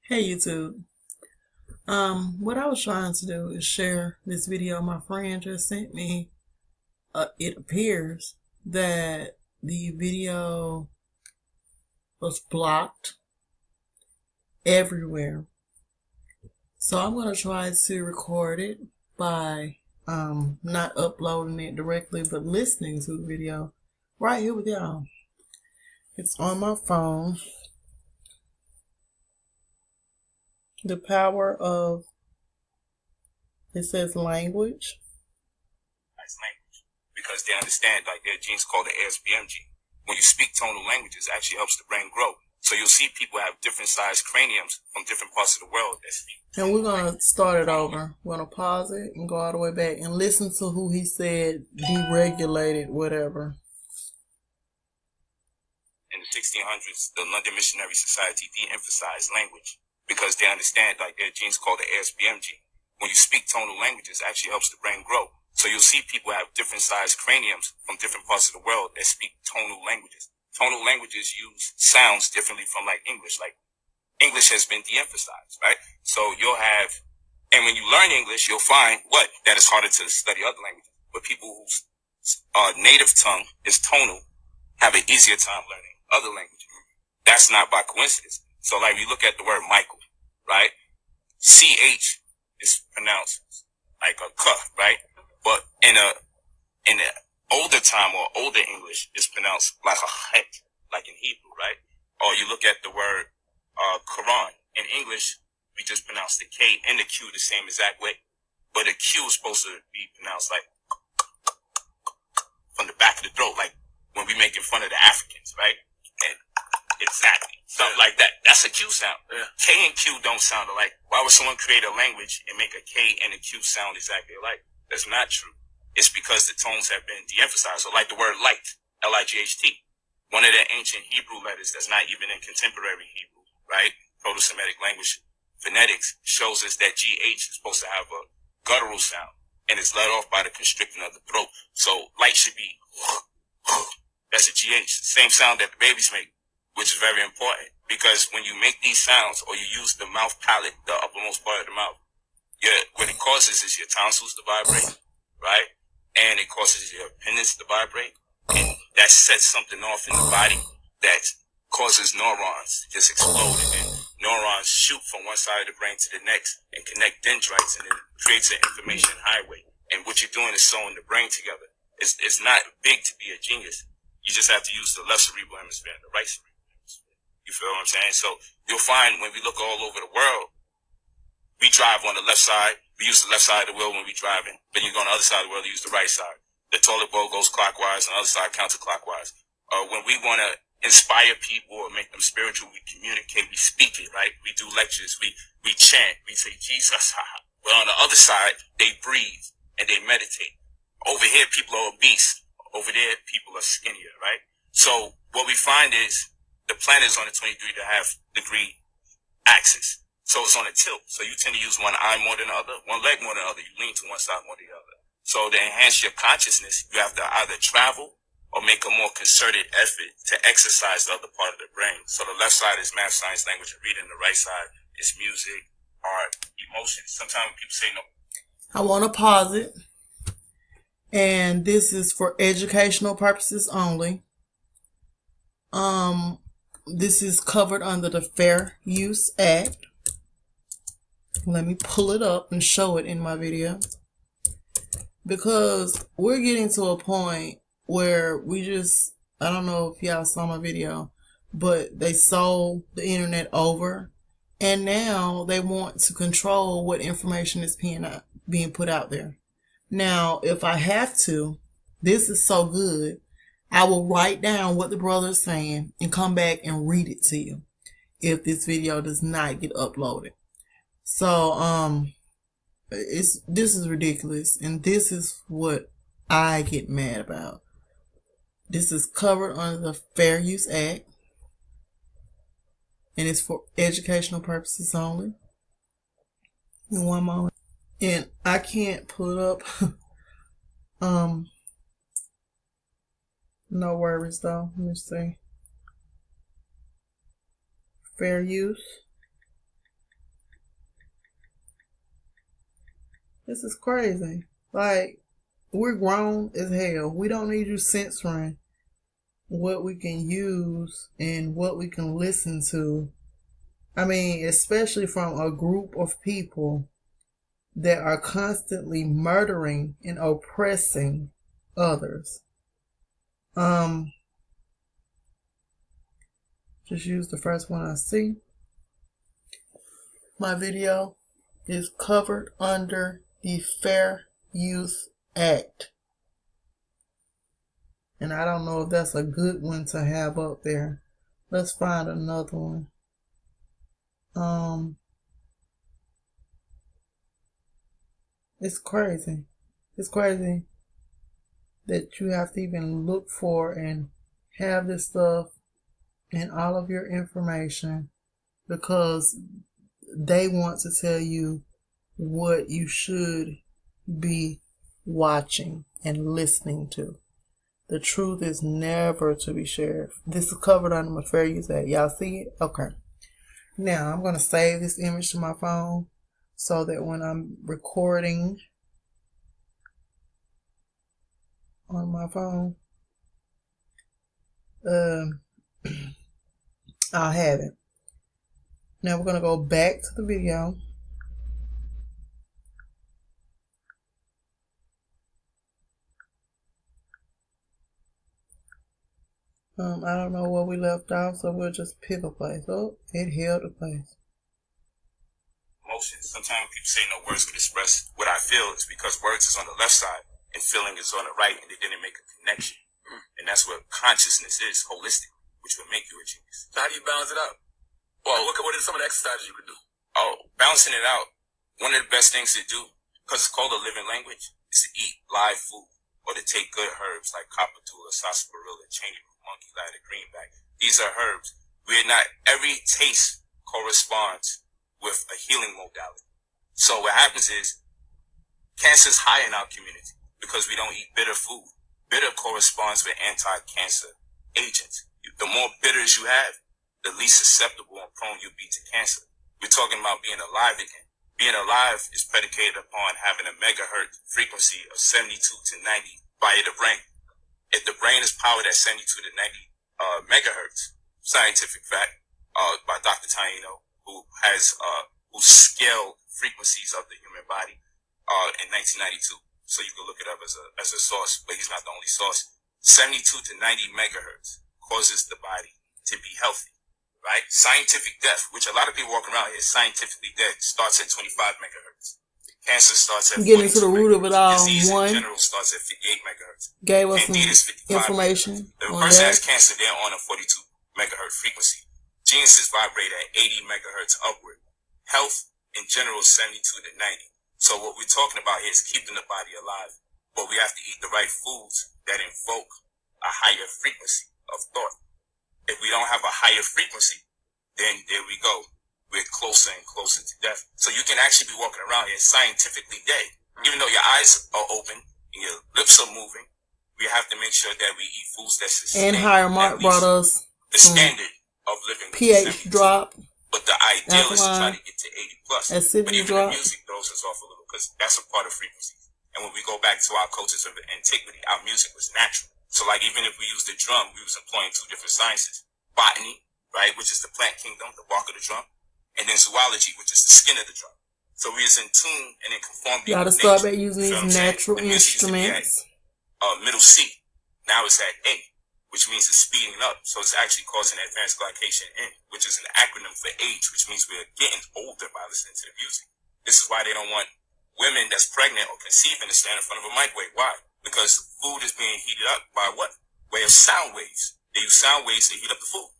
Hey YouTube. What I was trying to do is share this video my friend just sent me. It appears that the video was blocked everywhere. So I'm gonna try to record it by not uploading it directly but listening to the video right here with y'all. It's on my phone. The power of, it says language. Language because they understand like their genes called the SBM gene. When you speak tonal languages, it actually helps the brain grow. So you'll see people have different sized craniums from different parts of the world that speak. And we're going to start it over. We're going to pause it and go all the way back and listen to who he said deregulated whatever. In the 1600s, the London Missionary Society de-emphasized language because they understand like their genes called the SBM gene. When you speak tonal languages, it actually helps the brain grow. So you'll see people have different sized craniums from different parts of the world that speak tonal languages. Tonal languages use sounds differently from like English. Like English has been de-emphasized, right? So you'll have, and when you learn English, you'll find that it's harder to study other languages. But people whose native tongue is tonal have an easier time learning other languages. That's not by coincidence. So like we look at the word Michael, right? CH is pronounced like a K, right? But in the older time or older English, it's pronounced like a het, like in Hebrew, right? Or you look at the word Quran. In English, we just pronounce the K and the Q the same exact way. But the Q is supposed to be pronounced like from the back of the throat, like when we making fun of the Africans, right? And exactly. Something like that. That's a Q sound. Yeah. K and Q don't sound alike. Why would someone create a language and make a K and a Q sound exactly alike? That's not true. It's because the tones have been de-emphasized. So like the word light, Light, one of the ancient Hebrew letters that's not even in contemporary Hebrew, right? Proto-Semitic language phonetics shows us that GH is supposed to have a guttural sound and it's let off by the constricting of the throat. So light should be, that's a GH, same sound that the babies make, which is very important because when you make these sounds or you use the mouth palate, the uppermost part of the mouth, what it causes is your tonsils to vibrate, right? And it causes your appendix to vibrate. And that sets something off in the body that causes neurons to just explode. And then neurons shoot from one side of the brain to the next and connect dendrites, and it creates an information highway. And what you're doing is sewing the brain together. It's not big to be a genius. You just have to use the left cerebral hemisphere and the right cerebral hemisphere. You feel what I'm saying? So you'll find when we look all over the world, we drive on the left side. We use the left side of the wheel when we're driving. Then you go on the other side of the wheel, you use the right side. The toilet bowl goes clockwise, and the other side counterclockwise. When we want to inspire people or make them spiritual, we communicate, we speak it, right? We do lectures, we chant, we say Jesus. But on the other side, they breathe and they meditate. Over here, people are obese. Over there, people are skinnier, right? So what we find is the planet is on a 23.5-degree axis. So it's on a tilt. So you tend to use one eye more than the other, one leg more than the other. You lean to one side more than the other. So to enhance your consciousness, you have to either travel or make a more concerted effort to exercise the other part of the brain. So the left side is math, science, language, and reading. The right side is music, art, emotions. Sometimes people say no. I want to pause it. And this is for educational purposes only. This is covered under the Fair Use Act. Let me pull it up and show it in my video. Because we're getting to a point where I don't know if y'all saw my video, but they sold the internet over. And now they want to control what information is being put out there. Now, if I have to, this is so good, I will write down what the brother is saying and come back and read it to you if this video does not get uploaded. So, this is ridiculous, and this is what I get mad about. This is covered under the Fair Use Act, and it's for educational purposes only. In one moment. And I can't pull it up. No worries though. Let me see. Fair use. This is crazy. Like, we're grown as hell. We don't need you censoring what we can use and what we can listen to. I mean, especially from a group of people that are constantly murdering and oppressing others. Just use the first one I see. My video is covered under the Fair Use Act. And I don't know if that's a good one to have up there. Let's find another one. It's crazy. It's crazy that you have to even look for and have this stuff and all of your information because they want to tell you what you should be watching and listening to. The truth is never to be shared. This is covered under my Fair Use Act. Y'all see it? Okay. Now, I'm going to save this image to my phone so that when I'm recording on my phone, I'll have it. Now, we're going to go back to the video. I don't know where we left off, so we'll just pick a place. Oh, it held a place. Emotions. Sometimes people say no words can express what I feel. It's because words is on the left side and feeling is on the right, and they didn't make a connection. And that's what consciousness is, holistic, which would make you a genius. So how do you balance it out? Well, what are some of the exercises you could do? Oh, balancing it out. One of the best things to do, because it's called a living language, is to eat live food or to take good herbs like cockatoo, sarsaparilla, cheney root, monkey ladder, greenback. These are herbs. Every taste corresponds with a healing modality. So what happens is cancer is high in our community because we don't eat bitter food. Bitter corresponds with anti-cancer agents. The more bitters you have, the least susceptible and prone you'll be to cancer. We're talking about being alive again. Being alive is predicated upon having a megahertz frequency of 72 to 90 via the brain. If the brain is powered at 72 to 90 megahertz, scientific fact, by Dr. Taino, who scaled frequencies of the human body in 1992. So you can look it up as a source, but he's not the only source. 72 to 90 megahertz causes the body to be healthy. Right? Scientific death, which a lot of people walking around here scientifically dead, starts at 25 megahertz. Cancer starts at 42 Getting to the root of it all. Disease One in general starts at 58 megahertz. gave us Candida is 55 information. Megahertz. The on person that. has cancer, they're on a 42 megahertz frequency. Geniuses vibrate at 80 megahertz upward. Health in general is 72 to 90. So what we're talking about here is keeping the body alive. But we have to eat the right foods that invoke a higher frequency of thought. If we don't have a higher frequency, then there we go. We're closer and closer to death. So you can actually be walking around here scientifically dead. Even though your eyes are open and your lips are moving, we have to make sure that we eat foods that sustain. And Higher Mark brought us the standard of living. pH drop. But the ideal is to try to get to 80 plus. But even drop. the music throws us off a little because that's a part of frequency. And when we go back to our cultures of antiquity, our music was natural. So like even if we used the drum, we was employing two different sciences. Botany, right, which is the plant kingdom, the bark of the drum. And then zoology, which is the skin of the drum. So we was in tune and in conformity. You gotta start by using these natural instruments. Middle C. Now it's at A, which means it's speeding up. So it's actually causing advanced glycation N, which is an acronym for age, which means we're getting older by listening to the music. This is why they don't want women that's pregnant or conceiving to stand in front of a microwave. Why? Because food is being heated up by what? Way of sound waves. They use sound waves to heat up the food.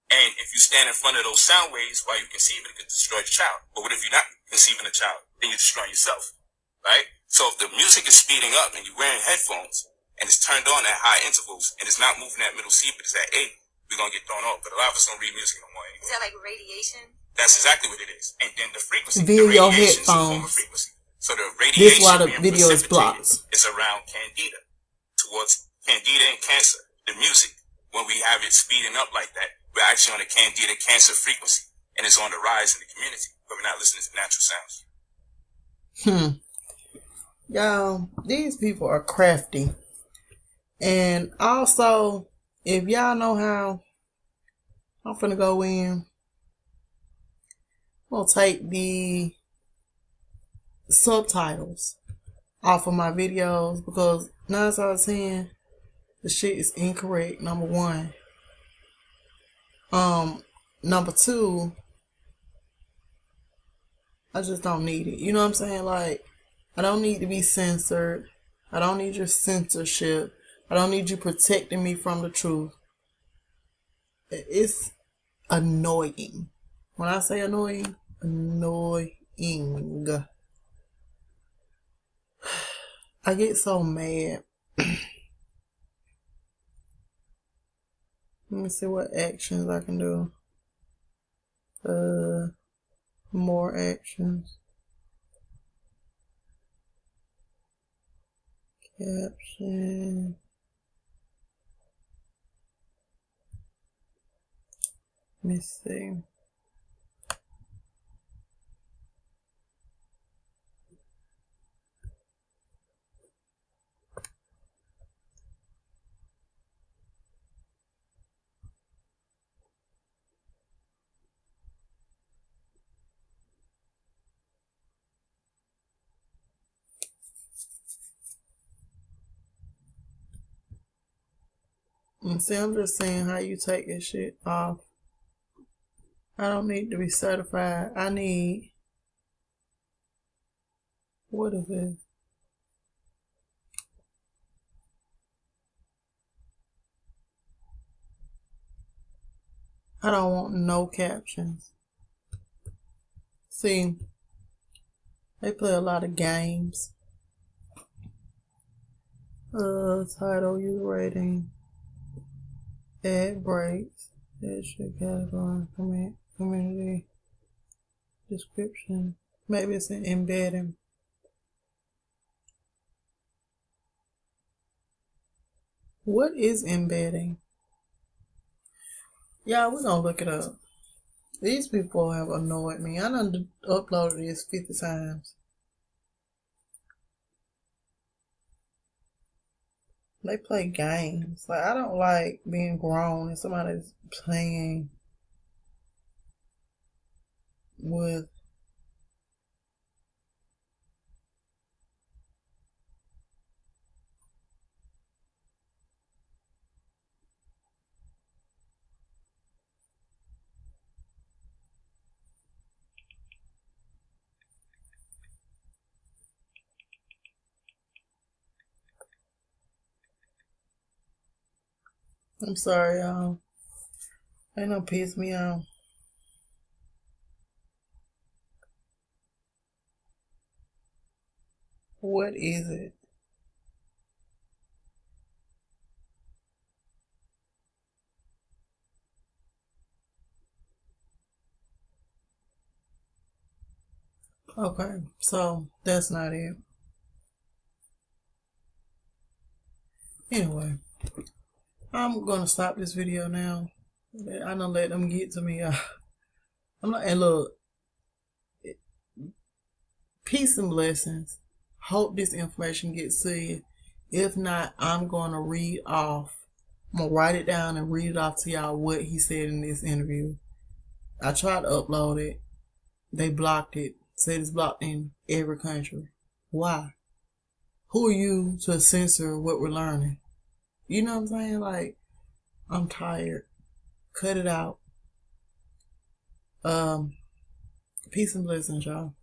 And if you stand in front of those sound waves while you conceive it, it could destroy the child. But what if you're not conceiving a child? Then you're destroying yourself, right? So if the music is speeding up and you're wearing headphones and it's turned on at high intervals and it's not moving at middle C, but it's at A, we're going to get thrown off. But a lot of us don't read music no more anymore. Is that like radiation? That's exactly what it is. And then the frequency. Via the your radiation is a form of headphones. frequency. So the radiation This is why the being video is blocked. is around Candida, towards Candida and cancer. The music, when we have it speeding up like that, we're actually on a Candida cancer frequency, and it's on the rise in the community, but we're not listening to natural sounds. Y'all, these people are crafty. And also, if y'all know how, I'm finna go in. I'm gonna take the subtitles off of my videos because 9 out of 10, the shit is incorrect. Number one. Number two, I just don't need it. You know what I'm saying? Like, I don't need to be censored. I don't need your censorship. I don't need you protecting me from the truth. It's annoying. When I say annoying, annoying. I get so mad. Let me see what actions I can do. More actions. Caption. Let me see. And see, I'm just saying how you take this shit off. I don't need to be certified. I need. What is this? I don't want no captions. See, they play a lot of games. Title, user rating, ad breaks, ad shit category, community, description. Maybe it's an embedding. What is embedding? Yeah, we're gonna look it up. These people have annoyed me. I done uploaded this 50 times. They play games. Like, I don't like being grown and somebody's playing with. I'm sorry, y'all. Ain't no piss me off. What is it? Okay, so that's not it. Anyway, I'm gonna stop this video now. I don't let them get to me. I'm not. And look, peace and blessings. Hope this information gets to you. If not, I'm gonna read off. I'm gonna write it down and read it off to y'all what he said in this interview. I tried to upload it. They blocked it. Said it's blocked in every country. Why? Who are you to censor what we're learning? You know what I'm saying? Like, I'm tired. Cut it out. Peace and blessings, y'all.